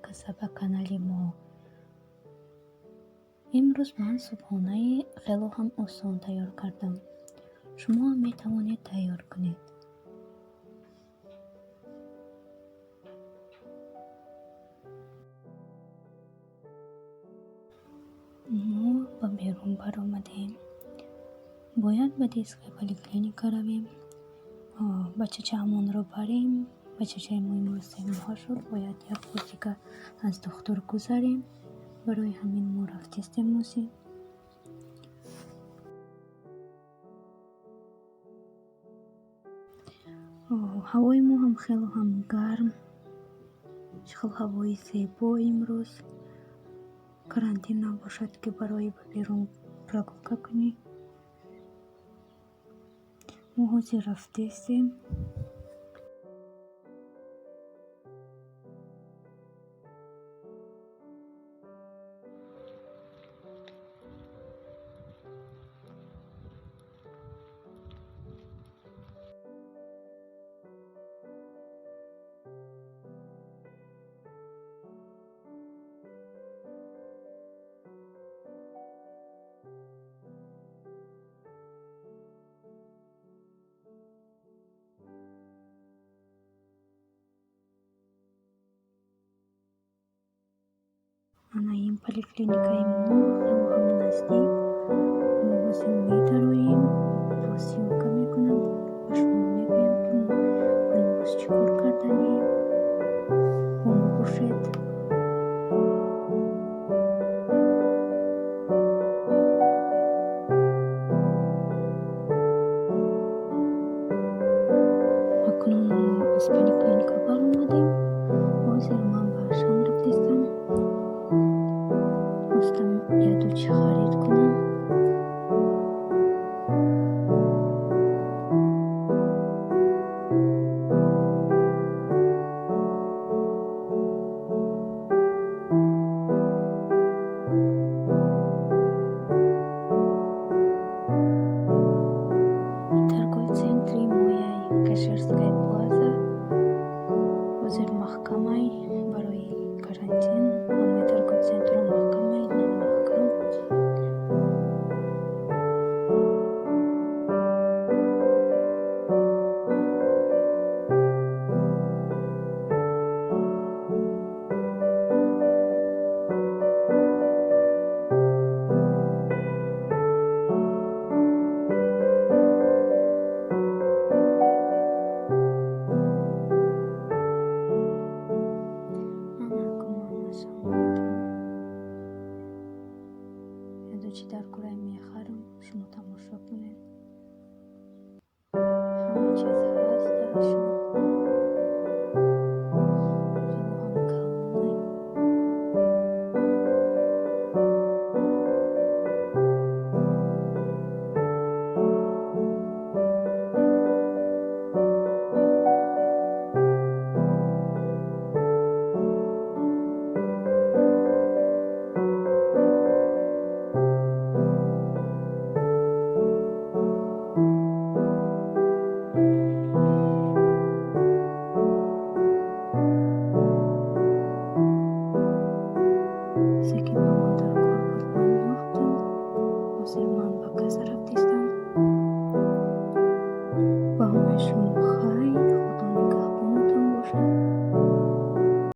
کسب کانالی ما. امروز من صبحانه خیلی هم آسان تیار کردم. شما هم می توانید تیار کنید. ما با بیرون برآمدیم. باید به دیسک پلیکلینیک رویم. بچه همون رو بریم. بچه ما امروز ماه شد. باید یک بار دیگه از دکتر گذاریم. برای همین ما رفتیم موسی. هوای ما هم خیلی هم گرم. خیلی هوای زیبا امروز. کرانتین نباشد که برای بیرون پرگوکه کنی. ما حاضر رفتیم. انا این پلیکلینیکای ما خیلی هم نزدیک. ما واسه میدرویم. توصیه میکنم و شما میگویم که ما امروز چیکار کردنیم. با ما باشید. اکنون ما از پلیکلینیکا برآمدیم. حاضر من باشم رفتم. خواستم یه دو چی خرید کنم. торговый центр моей каширской плаза возле محکمه برای карантин. همه торговый центр محکمه نه محکم. چی در کره میخرم شما تماشا کنید. همه چیز هست درشون. خیلی هم کلونه. سکی با من در کار بود من یافتم. حاضر من با کس رفتم. با همه شما خیر. خدا نگهبانتون باشد.